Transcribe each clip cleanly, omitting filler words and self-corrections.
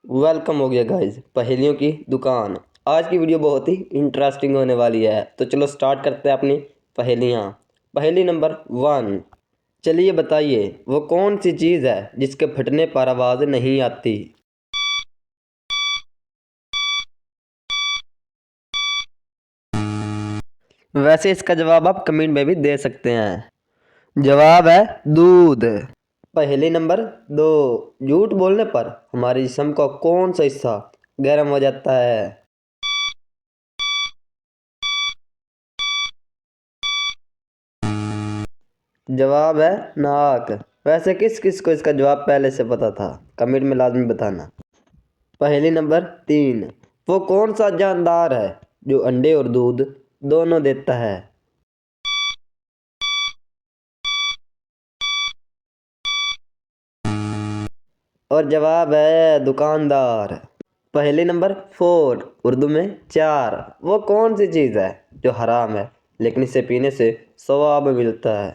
Welcome हो गया guys पहेलियों की दुकान। आज की वीडियो बहुत ही इंटरेस्टिंग होने वाली है, तो चलो स्टार्ट करते हैं अपनी पहेलियाँ। पहेली नंबर 1। चलिए बताइए वो कौन सी चीज़ है जिसके फटने पर आवाज़ नहीं आती। वैसे इसका जवाब आप कमेंट में भी दे सकते हैं। जवाब है दूध। पहेली नंबर 2। झूठ बोलने पर हमारे जिस्म का कौन सा हिस्सा गर्म हो जाता है। जवाब है नाक। वैसे किस किस को इसका जवाब पहले से पता था, कमेंट में लाजमी बताना। पहेली नंबर 3। वो कौन सा जानदार है जो अंडे और दूध दोनों देता है। और जवाब है दुकानदार। पहेली नंबर 4, उर्दू में 4। वो कौन सी चीज़ है जो हराम है लेकिन इसे पीने से सवाब मिलता है।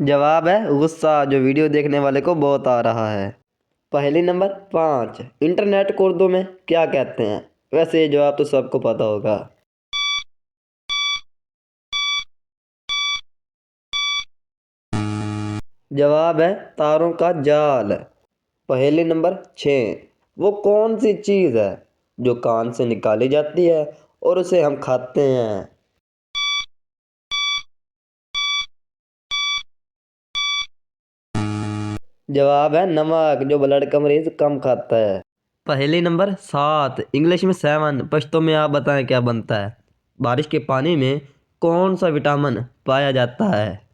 जवाब है गुस्सा, जो वीडियो देखने वाले को बहुत आ रहा है। पहेली नंबर 5। इंटरनेट को उर्दू में क्या कहते हैं। वैसे ये जवाब तो सबको पता होगा। जवाब है तारों का जाल। पहेली नंबर 6। वो कौन सी चीज़ है जो कान से निकाली जाती है और उसे हम खाते हैं। जवाब है नमक, जो ब्लड का मरीज कम खाता है। पहेली नंबर 7, इंग्लिश में 7, पश्तो में आप बताएं क्या बनता है। बारिश के पानी में कौन सा विटामिन पाया जाता है।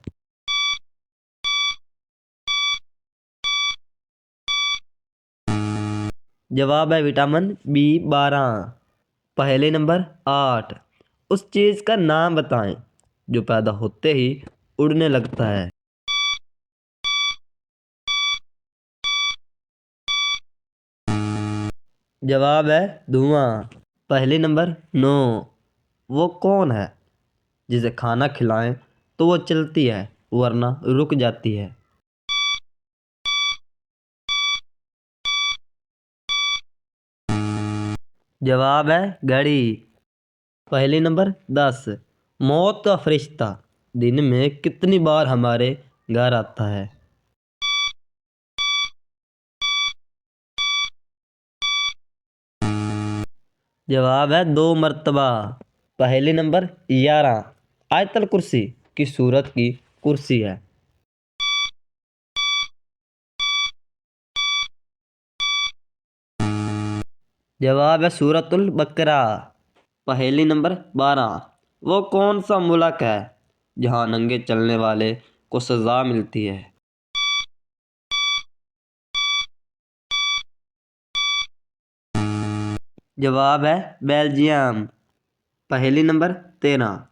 जवाब है विटामिन B12। पहेली नंबर 8। उस चीज़ का नाम बताएं जो पैदा होते ही उड़ने लगता है। जवाब है धुआं। पहेली नंबर 9। वो कौन है जिसे खाना खिलाएं तो वो चलती है वरना रुक जाती है। जवाब है घड़ी। पहेली नंबर 10। मौत का फरिश्ता दिन में कितनी बार हमारे घर आता है। जवाब है 2 मर्तबा। पहेली नंबर 11। आयतल कुर्सी की सूरत की कुर्सी है। जवाब है सूरतुल बकरा। पहेली नंबर 12। वो कौन सा मुल्क है जहाँ नंगे चलने वाले को सज़ा मिलती है। जवाब है बेल्जियम। पहेली नंबर 13।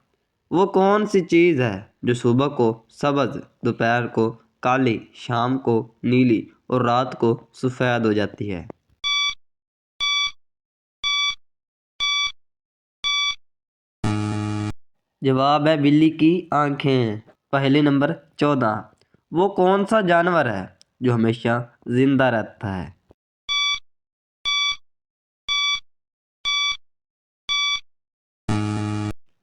वो कौन सी चीज़ है जो सुबह को सब्ज, दोपहर को काली, शाम को नीली और रात को सफ़ेद हो जाती है। जवाब है बिल्ली की आंखें। पहेली नंबर 14। वो कौन सा जानवर है जो हमेशा जिंदा रहता है।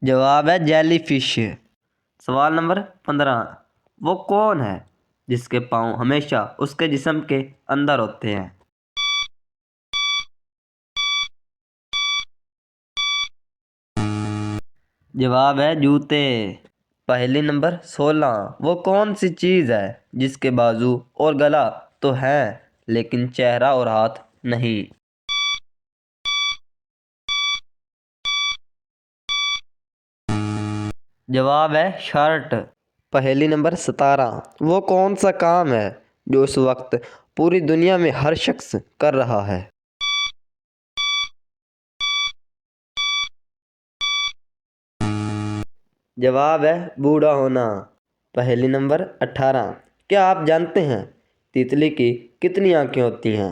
जवाब है जेलीफिश। सवाल नंबर 15। वो कौन है जिसके पाँव हमेशा उसके जिस्म के अंदर होते हैं। जवाब है जूते। पहेली नंबर 16। वो कौन सी चीज़ है जिसके बाजू और गला तो है लेकिन चेहरा और हाथ नहीं। जवाब है शर्ट। पहेली नंबर 17। वो कौन सा काम है जो इस वक्त पूरी दुनिया में हर शख्स कर रहा है। जवाब है बूढ़ा होना। पहेली नंबर 18। क्या आप जानते हैं तितली की कितनी आंखें होती हैं।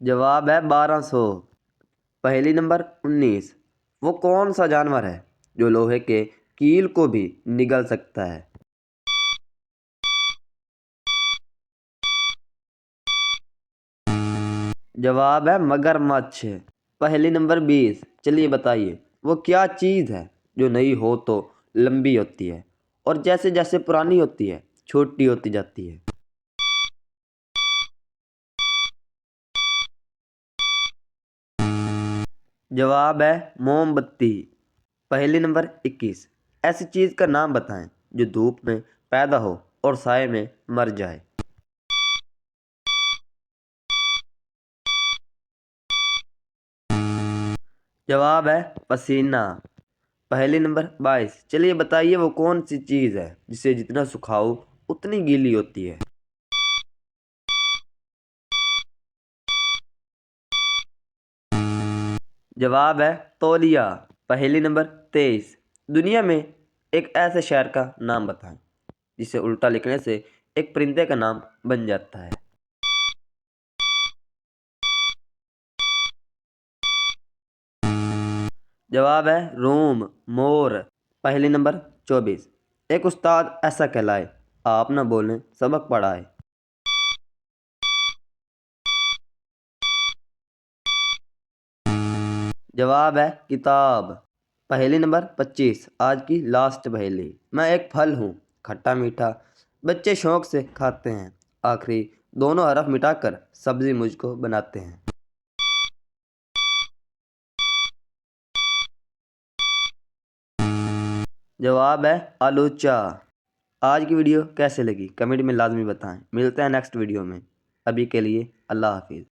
जवाब है 1200। पहेली नंबर 19। वो कौन सा जानवर है जो लोहे के कील को भी निगल सकता है? जवाब है मगरमच्छ। पहेली नंबर 20, चलिए बताइए वो क्या चीज़ है जो नई हो तो लंबी होती है और जैसे जैसे पुरानी होती है छोटी होती जाती है? जवाब है मोमबत्ती। पहेली नंबर 21, ऐसी चीज़ का नाम बताएं जो धूप में पैदा हो और साए में मर जाए? जवाब है पसीना। पहेली नंबर 22, चलिए बताइए वो कौन सी चीज़ है जिसे जितना सुखाओ उतनी गीली होती है? जवाब है तौलिया। पहेली नंबर 23, दुनिया में एक ऐसे शहर का नाम बताएं जिसे उल्टा लिखने से एक परिंदे का नाम बन जाता है? जवाब है रोम, मोर। पहेली नंबर 24, एक उस्ताद ऐसा कहलाए आप ना बोलें सबक पढ़ाए? जवाब है किताब। पहेली नंबर 25, आज की लास्ट पहेली। मैं एक फल हूँ, खट्टा मीठा, बच्चे शौक से खाते हैं, आखिरी दोनों हरफ मिटाकर सब्जी मुझको बनाते हैं? जवाब है आलूचा। आज की वीडियो कैसे लगी कमेंट में लाजमी बताएं। मिलते हैं नेक्स्ट वीडियो में। अभी के लिए अल्लाह हाफिज़।